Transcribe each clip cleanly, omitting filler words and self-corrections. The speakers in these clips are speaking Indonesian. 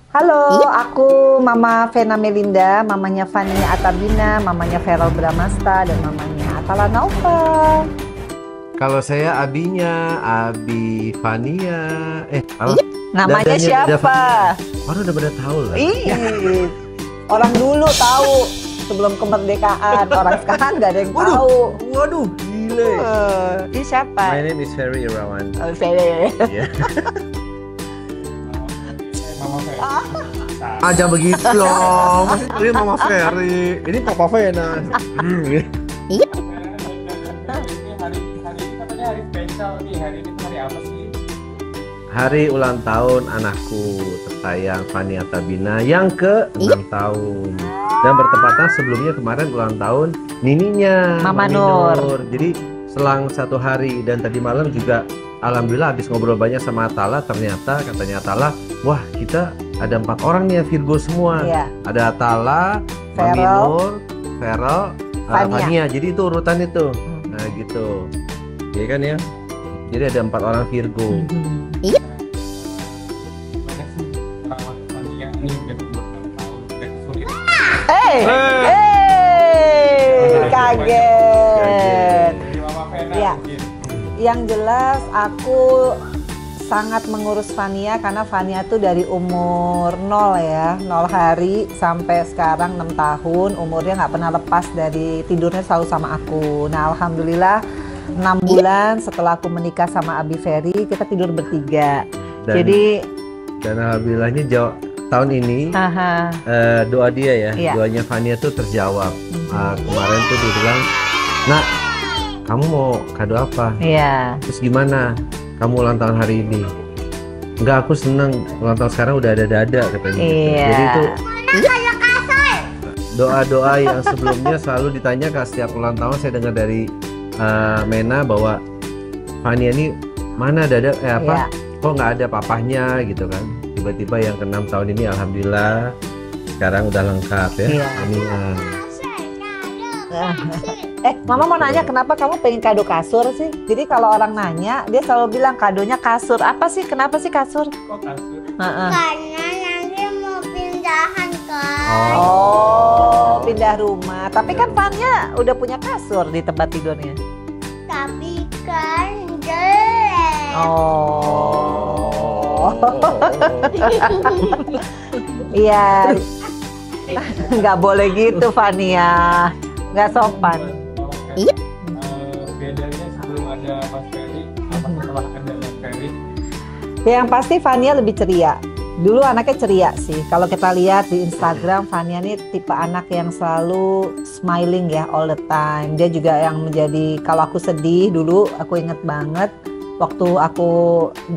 Halo, aku Mama Vena Melinda, mamanya Fania Atabina, mamanya Feral Bramasta, dan mamanya Atala Naufa. Kalau saya abinya, Abi Fania. Namanya siapa? Orang udah pada tahu lah. Ih, orang dulu tahu sebelum kemerdekaan, orang sekarang nggak ada yang tahu. Waduh, gile. Ini siapa? My name is Ferry Irawan. Oh, Ferry. Yeah. Mama Ferry. Aja begitu dong. Masih ini Mama Ferry. Ini Papa Vena. Ini hari ini katanya hari spesial nih. Hari ini tuh hari apa sih? Hari ulang tahun anakku tersayang Fania Atabina yang ke-6 tahun. Dan bertepatan sebelumnya kemarin ulang tahun nininya Mama Mami Nur. Jadi selang 1 hari dan tadi malam juga alhamdulillah habis ngobrol banyak sama Atala, ternyata katanya Atala, wah kita ada 4 orang nih Virgo semua. Iya. Ada Atala, Mami Feral, Nur, Feral, Fania. Fania. Jadi itu urutan itu. Nah gitu. Iya kan ya. Jadi ada 4 orang Virgo. Banyak sih perawat Fania ini udah bertahun-tahun udah kesulitan. Kaget. Jadi Mama Vena Iya. mungkin. Yang jelas aku sangat mengurus Fania karena Fania tuh dari umur 0 ya, 0 hari sampai sekarang 6 tahun, umurnya nggak pernah lepas dari tidurnya selalu sama aku. Nah alhamdulillah 6 bulan setelah aku menikah sama Abi Ferry, kita tidur bertiga. Jadi Dan alhamdulillahnya tahun ini doa dia ya, Iya. doanya Fania tuh terjawab. Kemarin tuh dia bilang, nak kamu mau kado apa? iya. Terus gimana? Kamu ulang tahun hari ini? Enggak, aku seneng ulang tahun sekarang udah ada dada katanya. Iya. Jadi itu doa-doa yang sebelumnya selalu ditanya ke setiap ulang tahun. Saya dengar dari Mena bahwa Fania ini mana dada Iya. kok nggak ada papahnya gitu kan. Tiba-tiba yang ke-6 tahun ini alhamdulillah sekarang udah lengkap ya. Iya. Amin. Mama mau nanya kenapa kamu pengen kado kasur sih? Jadi kalau orang nanya, dia selalu bilang kadonya kasur. Apa sih? Kenapa sih kasur? Kok kasur? Karena nanti mau pindahan kan. Oh, pindah rumah. Tapi kan Fania udah punya kasur di tempat tidurnya. Tapi kan jelek. Oh. Iya. Nggak boleh gitu Fania. Nggak sopan. Iya. Bedanya sebelum ada Mas Ferry sama setelah ada Mas Ferry. Yang pasti Fania lebih ceria. Dulu anaknya ceria sih. Kalau kita lihat di Instagram, Fania ini tipe anak yang selalu smiling ya all the time. Dia juga yang menjadi, kalau aku sedih dulu, aku inget banget. Waktu aku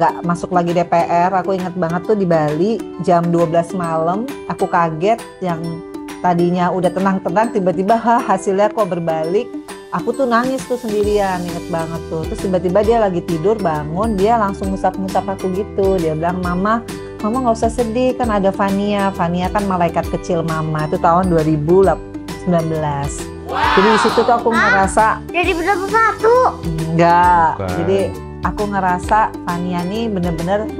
nggak masuk lagi DPR, aku inget banget tuh di Bali jam 12 malam. Aku kaget yang tadinya udah tenang-tenang, tiba-tiba hasilnya kok berbalik. Aku tuh nangis tuh sendirian, inget banget tuh. Terus tiba-tiba dia lagi tidur, bangun, dia langsung musap-musap aku gitu. Dia bilang, Mama nggak usah sedih, kan ada Fania. Fania kan malaikat kecil Mama. Itu tahun 2019. Jadi di situ tuh aku ngerasa Jadi berapa satu? enggak. Bukan. Jadi aku ngerasa Fania nih bener-bener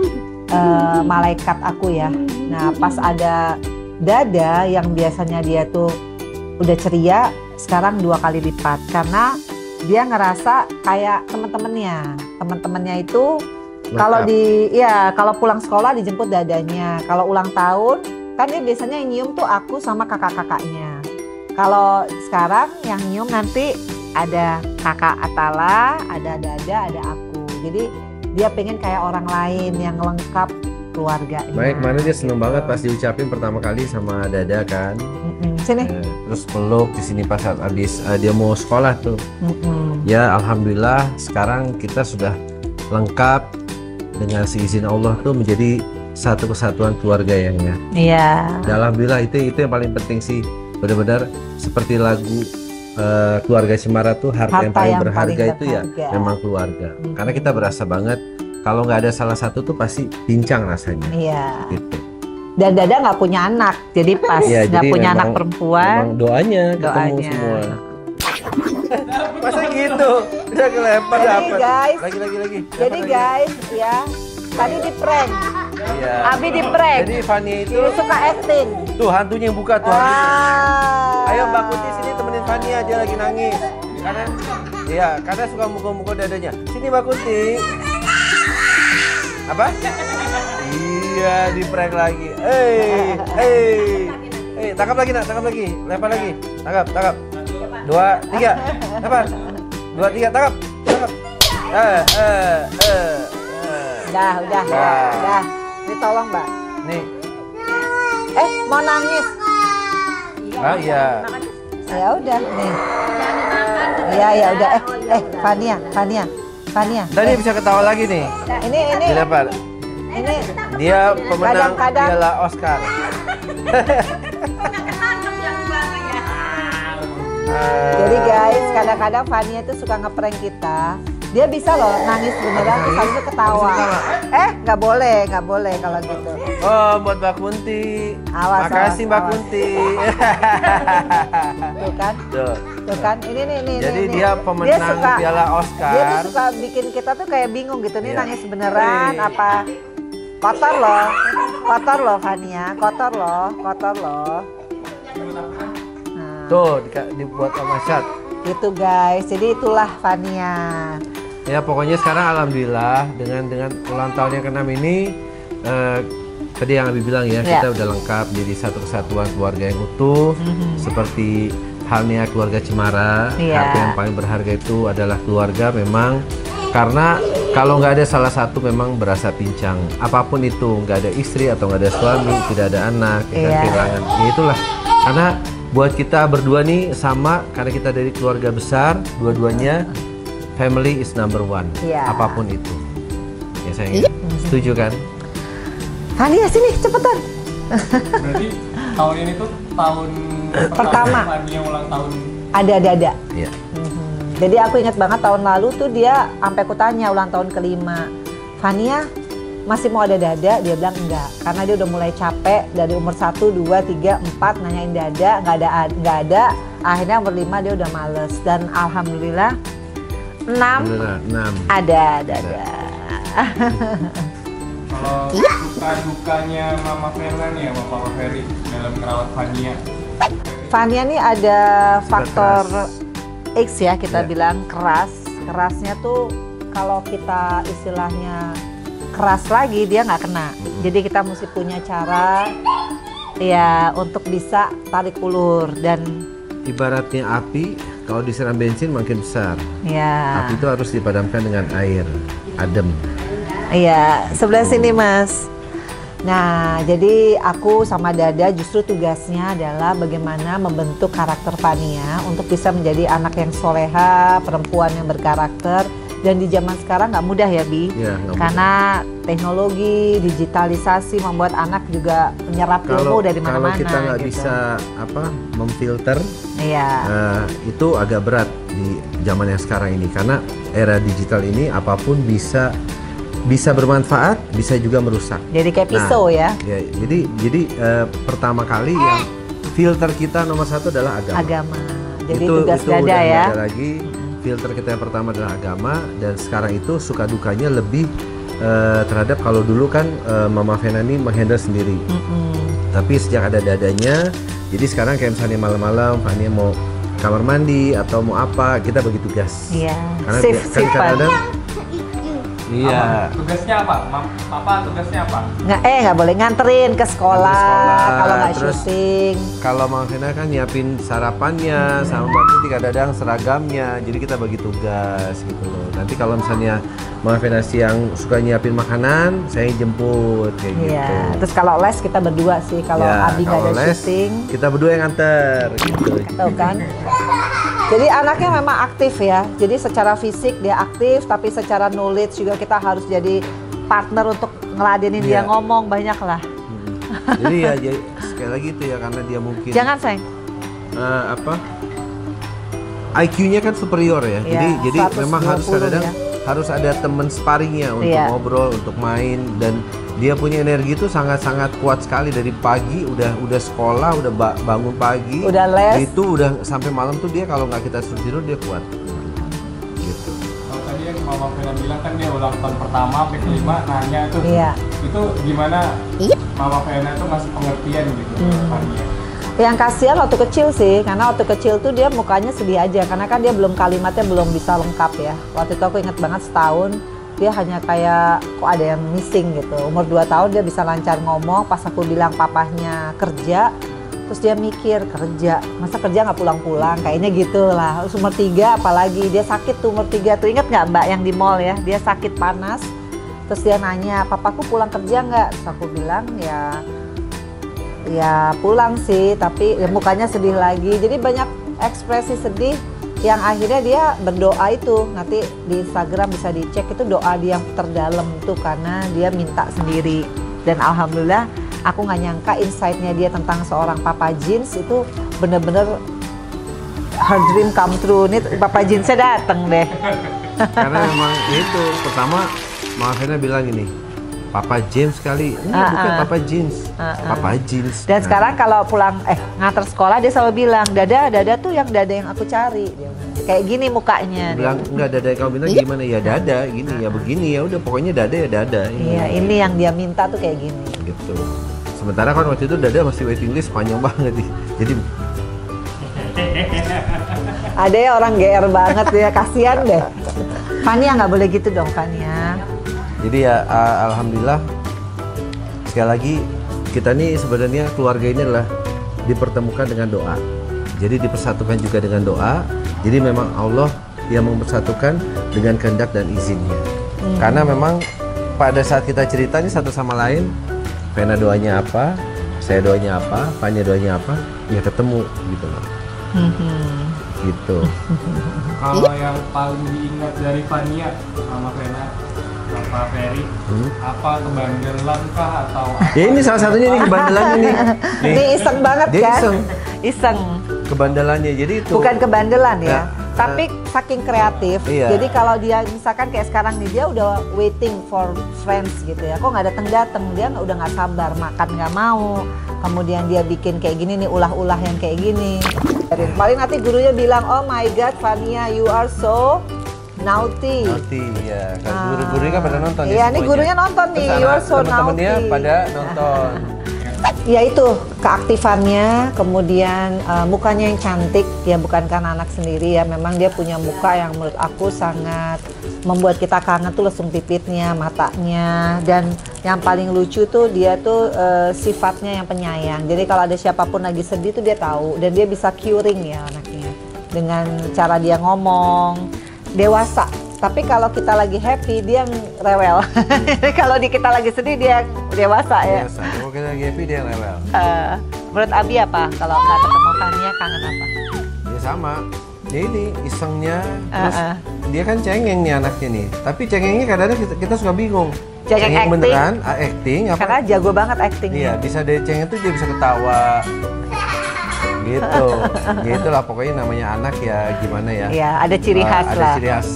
malaikat aku ya. Nah pas ada Dada yang biasanya dia tuh udah ceria, sekarang 2 kali lipat karena dia ngerasa kayak teman-temannya itu kalau kalau pulang sekolah dijemput dadanya, kalau ulang tahun kan dia biasanya yang nyium tuh aku sama kakak-kakaknya. Kalau sekarang yang nyium nanti ada kakak Atala, ada Dada, ada aku. Jadi dia pengen kayak orang lain yang lengkap keluarganya. Baik, kemarin dia seneng banget pas diucapin pertama kali sama Dada kan. Sini. Terus peluk di sini pas saat habis dia mau sekolah tuh. Ya alhamdulillah sekarang kita sudah lengkap dengan seizin Allah tuh menjadi satu kesatuan keluarga yang ya. Iya. Dan alhamdulillah itu yang paling penting sih, benar-benar seperti lagu keluarga Cemara tuh harta yang paling berharga itu ya memang keluarga. Karena kita berasa banget kalau nggak ada salah satu tuh pasti pincang rasanya. Iya. Gitu. Dan Dada nggak punya anak, jadi pas Iya, nggak jadi punya anak memang perempuan. doanya ketemu Doanya. semua. Masa gitu? Udah kelempar Jadi dapat. guys, Lagi. Jadi guys ya, tadi di prank Iya. Abi di prank. Jadi Fania itu Dia suka acting. tuh hantunya yang buka tuh hantunya. Ah. Ayo Mbak Kunti sini temenin Fania, dia lagi nangis. Karena iya, karena suka mukul-mukul dadanya. Sini Mbak Kunti. Apa? Iya, di prank lagi. Tangkap lagi nak, tangkap lagi. Lempar lagi. Tangkap, tangkap. 2, 3. Lempar. 2, 3, tangkap. Tangkap. Udah. Ini tolong, Mbak. Nih. Mau nangis. Ah iya. Ya udah, nih. Ya udah. Fania. Tadi bisa ketawa lagi nih. Ini Dilempar. ini Dia pemenang Kadang-kadang. Piala Oscar. Jadi guys, kadang-kadang Fania itu suka ngeprank kita. Dia bisa loh nangis beneran terus habis itu ketawa. Nggak boleh kalau gitu. Oh, buat Mbak Kunti. Awas, Makasih Mbak awas. Kunti. Tuh kan? Tuh. Kan? Ini. Jadi ini. dia pemenang Piala Oscar. Dia tuh suka bikin kita tuh kayak bingung gitu. Nih Iya. nangis beneran apa? Kotor loh Fania. Kotor loh. Nah, Tuh dibuat sama Syat. gitu guys. Jadi itulah Fania. Ya pokoknya sekarang alhamdulillah dengan ulang tahun yang ke-6 ini tadi yang Abi bilang ya, kita udah lengkap jadi satu kesatuan keluarga yang utuh. Seperti halnya keluarga Cemara. Harta yang paling berharga itu adalah keluarga memang, karena kalau nggak ada salah satu memang berasa pincang. Apapun itu, nggak ada istri atau nggak ada suami, tidak ada anak, kehilangan. Ya itulah, karena buat kita berdua nih sama, karena kita dari keluarga besar, dua-duanya family is number one. Apapun itu. Ya sayang, setuju kan? Fania sini cepetan. Berarti tahun ini tuh tahun Pertama. Fania ulang tahun. Ada. Iya. Jadi aku ingat banget tahun lalu tuh dia sampai aku tanya ulang tahun ke-5, Fania masih mau ada dada? Dia bilang enggak, karena dia udah mulai capek dari umur 1, 2, 3, 4 nanyain dada, nggak ada. Akhirnya umur 5 dia udah males, dan alhamdulillah 6 ada dada. Kalau suka dukanya Mama Fernan ya, Papa Ferry dalam merawat Fania. Fania nih ada faktor X ya, kita Iya. bilang kerasnya tuh kalau kita istilahnya keras lagi dia nggak kena. Jadi kita mesti punya cara ya untuk bisa tarik ulur, dan Ibaratnya api, kalau disiram bensin makin besar. ya Api itu harus dipadamkan dengan air adem. iya sebelah sini Mas. Nah, jadi aku sama Dada justru tugasnya adalah bagaimana membentuk karakter Fania untuk bisa menjadi anak yang soleha, perempuan yang berkarakter. Dan di zaman sekarang nggak mudah ya, Bi? Ya, nggak Karena teknologi, digitalisasi membuat anak juga menyerap ilmu dari mana-mana. Kalau kita nggak gitu. bisa memfilter, Iya. itu agak berat di zaman yang sekarang ini. Karena era digital ini apapun bisa bermanfaat, bisa juga merusak. Jadi kayak pisau ya. Jadi pertama kali yang filter kita nomor 1 adalah agama. Jadi tugas Dada udah ya. nggak ada lagi. Filter kita yang pertama adalah agama, dan sekarang itu suka dukanya lebih terhadap, kalau dulu kan Mama Fena ini menghandle sendiri. Tapi sejak ada Dadanya, jadi sekarang kayak misalnya malam-malam Fania mau kamar mandi atau mau apa, kita bagi tugas. Iya. Karena Sip-sipan. kadang-kadang iya. Tugasnya apa? Papa tugasnya apa? Nggak boleh nganterin ke sekolah, kalau nggak terus syuting. Kalau Mama Fena kan nyiapin sarapannya, sama Mbak Tuti kadang-kadang seragamnya, jadi kita bagi tugas gitu loh. Nanti kalau misalnya Mama Fena siang suka nyiapin makanan, saya jemput kayak gitu. Iya. Terus kalau les kita berdua sih, kalau Ya, Abi nggak kalau ada les, syuting, kita berdua yang nganter gitu. tahu kan? Jadi anaknya memang aktif ya. Jadi secara fisik dia aktif, tapi secara knowledge juga kita harus jadi partner untuk ngeladenin dia Iya. ngomong banyak lah. Jadi ya sekali lagi itu ya, karena dia mungkin Jangan sayang. IQ-nya kan superior ya. Iya, Jadi memang harus 120 kadang ya. harus ada teman sparringnya untuk Iya. ngobrol, untuk main, dan dia punya energi itu sangat-sangat kuat sekali. Dari pagi udah sekolah, udah bangun pagi, Udah les. itu udah sampai malam tuh dia kalau nggak kita suruh tidur dia kuat. Gitu. Kalau tadi yang mau Mama Vena bilang kan dia ulang tahun pertama sampai kelima nanya tuh. Iya. Itu gimana Mama Vena tuh masih pengertian gitu Fania? Yang kasihan waktu kecil sih, karena waktu kecil tuh dia mukanya sedih aja, karena kan dia belum kalimatnya belum bisa lengkap ya. Waktu itu aku ingat banget setahun, dia hanya kayak kok ada yang missing gitu. Umur 2 tahun dia bisa lancar ngomong, pas aku bilang papahnya kerja, terus dia mikir kerja, masa kerja nggak pulang-pulang, kayaknya gitu lah. Terus umur 3 apalagi, dia sakit tuh umur 3 tuh, ingat nggak Mbak yang di mall ya, dia sakit panas. Terus dia nanya, papaku pulang kerja nggak? Terus aku bilang ya pulang sih, tapi ya mukanya sedih lagi. Jadi banyak ekspresi sedih yang akhirnya dia berdoa itu. Nanti di Instagram bisa dicek, itu doa dia yang terdalam tuh karena dia minta sendiri. Dan alhamdulillah aku nggak nyangka insight-nya dia tentang seorang Papa Jeans itu bener-bener her dream come true. Nih Papa Jeansnya dateng deh. Karena memang itu pertama Mama Vena bilang ini, Papa James kali, bukan Papa Jeans, Papa Jeans. Dan sekarang kalau pulang nganter sekolah dia selalu bilang, dada tuh yang dada yang aku cari. Kayak gini mukanya. Bilang enggak dada, kamu bilang gimana ya dada, gini ya begini ya udah pokoknya dada ya dada. Iya, ini yang dia minta tuh kayak gini. Gitu. Sementara kan waktu itu dada masih waiting list panjang banget nih. Jadi ada ya orang GR banget ya, kasihan deh. Fania nggak boleh gitu dong Fania. Jadi ya alhamdulillah sekali lagi kita nih sebenarnya keluarga ini adalah dipertemukan dengan doa. Jadi dipersatukan juga dengan doa. Jadi memang Allah yang mempersatukan dengan kehendak dan izinnya. Karena memang pada saat kita cerita nih satu sama lain, Vena doanya apa, saya doanya apa, Fania doanya apa, ya ketemu gitu loh. Gitu. Kalau yang paling diingat dari Fania sama Vena, Bapak Ferry, apa kebandelan kah atau apa? Ya ini salah satunya nih kebandelannya nih. Ini iseng banget dia kan? Iseng. Kebandelannya jadi itu. Bukan kebandelan ya. Ya, tapi saking kreatif. Iya. Jadi kalau dia misalkan kayak sekarang nih dia udah waiting for friends gitu ya. Kok nggak datang dia udah nggak sabar, makan nggak mau. Kemudian dia bikin kayak gini nih, ulah-ulah yang kayak gini. Paling nanti gurunya bilang, oh my god Fania you are so naughty. Naughty ya. Kan guru-gurunya kan pada nonton. Iya, ini gurunya nonton nih. You are so naughty. Temen-temennya pada nonton. Ya itu keaktifannya, kemudian mukanya yang cantik ya, bukan karena anak sendiri ya, memang dia punya muka yang menurut aku sangat membuat kita kangen tuh lesung pipitnya, matanya, dan yang paling lucu tuh dia tuh sifatnya yang penyayang. Jadi kalau ada siapapun lagi sedih tuh dia tahu, dan dia bisa curing ya anaknya dengan cara dia ngomong dewasa. Tapi kalau kita lagi happy dia rewel. Kalau kita lagi sedih dia dewasa ya. Dewasa. Kalau kita lagi happy dia rewel. Menurut Abi apa? Kalau nggak ketemu Fania kangen apa? Ya sama. Ya ini isengnya. Terus dia kan cengeng nih anaknya nih. Tapi cengengnya kadang-kadang kita suka bingung. Cengeng acting. Beneran, acting apa? Karena jago banget actingnya. Iya, bisa dari cengeng tuh dia bisa ketawa. Gitu. Ya itulah pokoknya namanya anak ya gimana ya. Iya, ada ciri khas ada lah. Ada ciri khas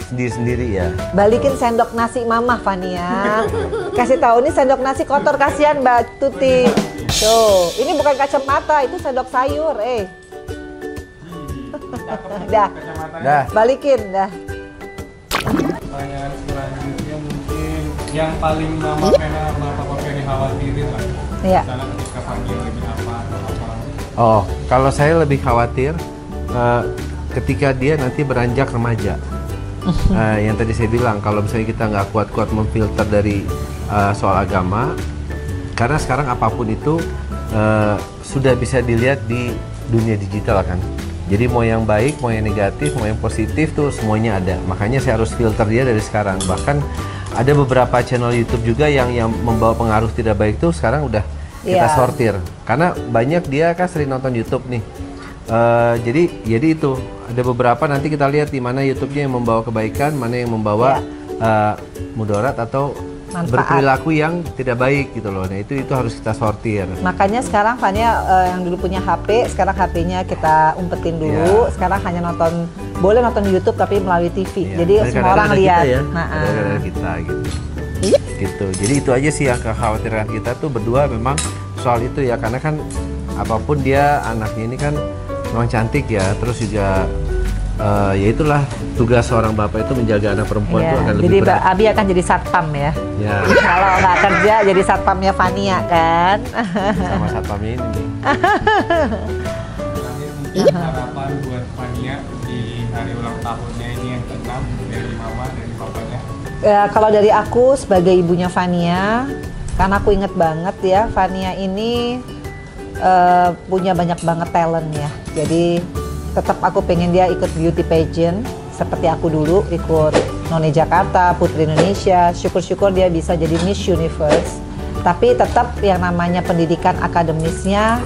sendiri-sendiri ya. Balikin sendok nasi mama Fania. Kasih tahu nih sendok nasi kotor, kasihan Mbak Tuti. Tuh, ini bukan kacamata, itu sendok sayur, Dah. Balikin dah. Pertanyaan selanjutnya mungkin yang paling Mama Vena sama Papa Ferry khawatirin lah. Iya. Misalnya ketika Fania lagi apa atau apa. Oh, kalau saya lebih khawatir ketika dia nanti beranjak remaja. Yang tadi saya bilang, kalau misalnya kita nggak kuat-kuat memfilter dari soal agama, karena sekarang apapun itu sudah bisa dilihat di dunia digital kan. Jadi mau yang baik, mau yang negatif, mau yang positif tuh semuanya ada. Makanya saya harus filter dia dari sekarang. Bahkan ada beberapa channel YouTube juga yang membawa pengaruh tidak baik tuh sekarang udah kita sortir. Karena banyak dia kan sering nonton YouTube nih. Jadi itu ada beberapa nanti kita lihat di mana YouTube-nya yang membawa kebaikan, mana yang membawa mudarat atau manfaat, berperilaku yang tidak baik gitu loh. Nah itu harus kita sortir. Makanya sekarang Fania yang dulu punya HP, sekarang HP-nya kita umpetin dulu. Sekarang hanya boleh nonton YouTube tapi melalui TV. Jadi semua orang lihat. Ada kita gitu. Gitu. Jadi itu aja sih yang kekhawatiran kita tuh berdua memang soal itu ya, karena kan apapun dia anaknya ini kan memang cantik ya, terus juga ya itulah tugas seorang bapak itu menjaga anak perempuan itu akan lebih jadi berat. Abi akan jadi satpam ya. Ya. Kalau nggak kerja jadi satpamnya Fania kan. Sama satpamnya ini nih. Mungkin harapan buat Fania di hari ulang tahunnya ini yang ke-6 dari mama, dari papanya. Kalau dari aku sebagai ibunya Fania, karena aku inget banget ya, Fania ini punya banyak banget talent ya. Jadi tetap aku pengen dia ikut beauty pageant seperti aku dulu ikut None Jakarta, Putri Indonesia. Syukur-syukur dia bisa jadi Miss Universe. Tapi tetap yang namanya pendidikan akademisnya,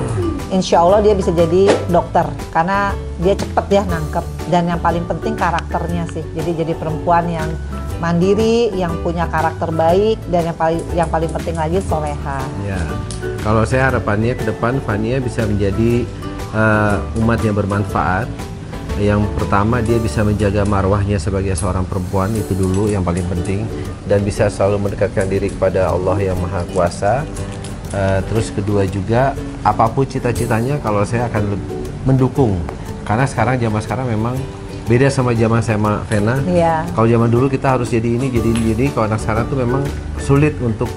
insya Allah dia bisa jadi dokter karena dia cepet ya nangkep. Dan yang paling penting karakternya sih. Jadi perempuan yang mandiri, yang punya karakter baik, dan yang paling penting lagi soleha. Ya, kalau saya harapannya ke depan Fania bisa menjadi umat yang bermanfaat. Yang pertama dia bisa menjaga marwahnya sebagai seorang perempuan, itu dulu yang paling penting, dan bisa selalu mendekatkan diri kepada Allah yang Maha Kuasa. Terus kedua juga apapun cita-citanya kalau saya akan mendukung, karena zaman sekarang memang beda sama zaman saya sama Vena. Iya. Kalau zaman dulu kita harus jadi ini, jadi ini, jadi kalau anak sekarang tuh memang sulit untuk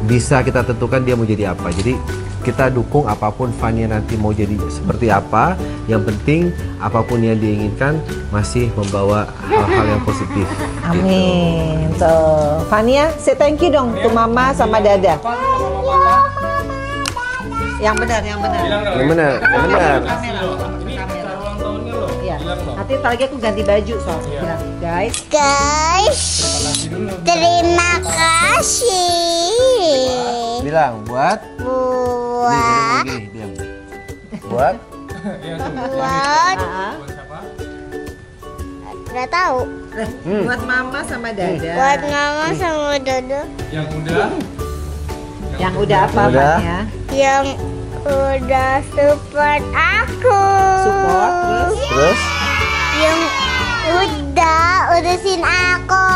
bisa kita tentukan dia mau jadi apa. Jadi kita dukung apapun Fania nanti mau jadi seperti apa. Yang penting apapun yang diinginkan masih membawa hal-hal yang positif. Amin. So, Fania, say thank you dong to Mama sama Dada. Yang benar. Yang benar. Ini cara ulang tahunnya loh. Iya. Bilang loh. Nanti lagi aku ganti baju soalnya. Iya. Bilang, guys. Terima kasih. Bilang buat Buat diam. Buat Iya, tuh. buat Buat siapa? udah tahu. Buat Mama sama Dada. Buat mama sama Dodo Yang udah. Yang udah apa Udah. Fania? yang udah support aku. Support terus Yang udah urusin aku.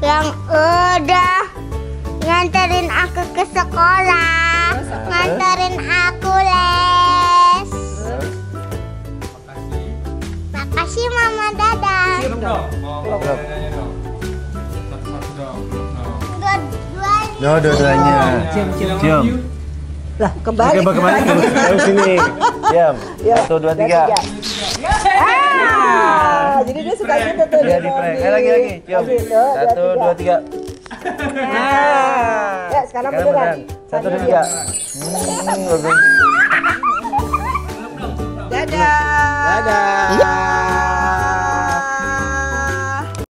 Yang udah nganterin aku ke sekolah. Nganterin aku les. Makasih. Makasih Mama Dada. Belum dong. Mau nanya dong. Satu-satu dong. Belum dong. Dua-duanya. dua-duanya. Cium. Lah, kembali. Oke, kembali ke sini. Diam. 1, 2, 3. Jadi dia suka gitu tuh. Dia di prank. Lagi. Cium. 1, 2, 3. Ya, sekarang beneran. 1, 2, 3. Dadah. Dadah.